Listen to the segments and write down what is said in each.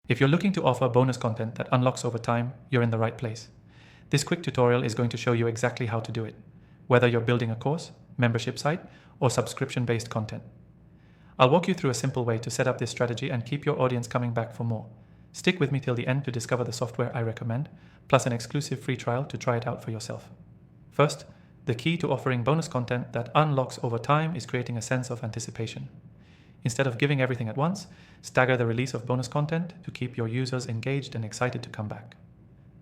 If you're looking to offer bonus content that unlocks over time, you're in the right place. This quick tutorial is going to show you exactly how to do it, whether you're building a course, membership site, or subscription-based content. I'll walk you through a simple way to set up this strategy and keep your audience coming back for more. Stick with me till the end to discover the software I recommend, plus an exclusive free trial to try it out for yourself. First, the key to offering bonus content that unlocks over time is creating a sense of anticipation. Instead of giving everything at once, stagger the release of bonus content to keep your users engaged and excited to come back.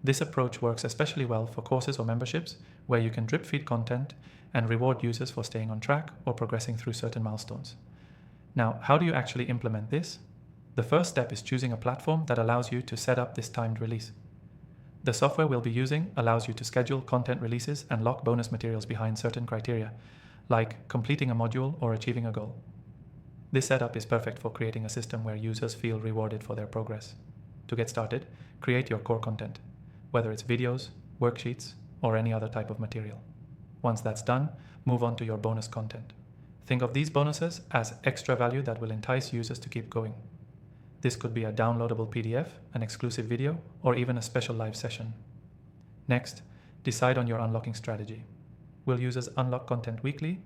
This approach works especially well for courses or memberships where you can drip feed content and reward users for staying on track or progressing through certain milestones. Now, how do you actually implement this? The first step is choosing a platform that allows you to set up this timed release. The software we'll be using allows you to schedule content releases and lock bonus materials behind certain criteria, like completing a module or achieving a goal. This setup is perfect for creating a system where users feel rewarded for their progress. To get started, create your core content, whether it's videos, worksheets, or any other type of material. Once that's done, move on to your bonus content. Think of these bonuses as extra value that will entice users to keep going. This could be a downloadable PDF, an exclusive video, or even a special live session. Next, decide on your unlocking strategy. Will users unlock content weekly,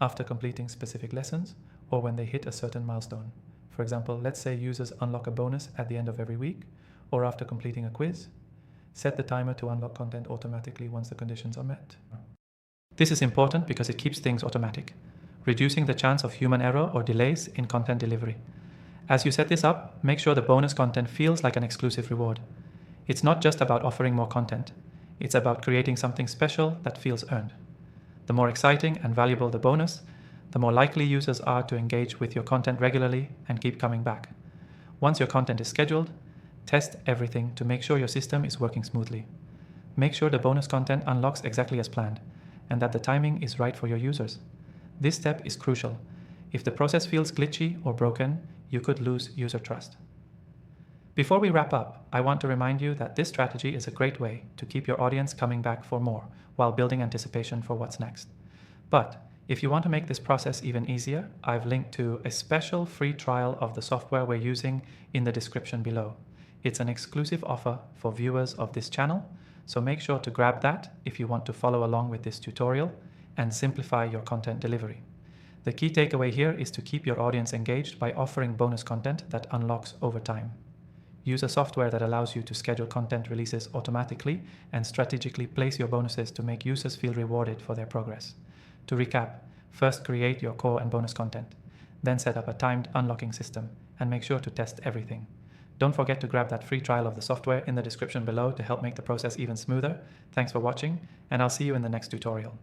after completing specific lessons, or when they hit a certain milestone? For example, let's say users unlock a bonus at the end of every week, or after completing a quiz. Set the timer to unlock content automatically once the conditions are met. This is important because it keeps things automatic, reducing the chance of human error or delays in content delivery. As you set this up, make sure the bonus content feels like an exclusive reward. It's not just about offering more content. It's about creating something special that feels earned. The more exciting and valuable the bonus, the more likely users are to engage with your content regularly and keep coming back. Once your content is scheduled, test everything to make sure your system is working smoothly. Make sure the bonus content unlocks exactly as planned, and that the timing is right for your users. This step is crucial. If the process feels glitchy or broken, you could lose user trust. Before we wrap up, I want to remind you that this strategy is a great way to keep your audience coming back for more while building anticipation for what's next. But if you want to make this process even easier, I've linked to a special free trial of the software we're using in the description below. It's an exclusive offer for viewers of this channel, so make sure to grab that if you want to follow along with this tutorial and simplify your content delivery. The key takeaway here is to keep your audience engaged by offering bonus content that unlocks over time. Use a software that allows you to schedule content releases automatically and strategically place your bonuses to make users feel rewarded for their progress. To recap, first create your core and bonus content, then set up a timed unlocking system and make sure to test everything. Don't forget to grab that free trial of the software in the description below to help make the process even smoother. Thanks for watching, and I'll see you in the next tutorial.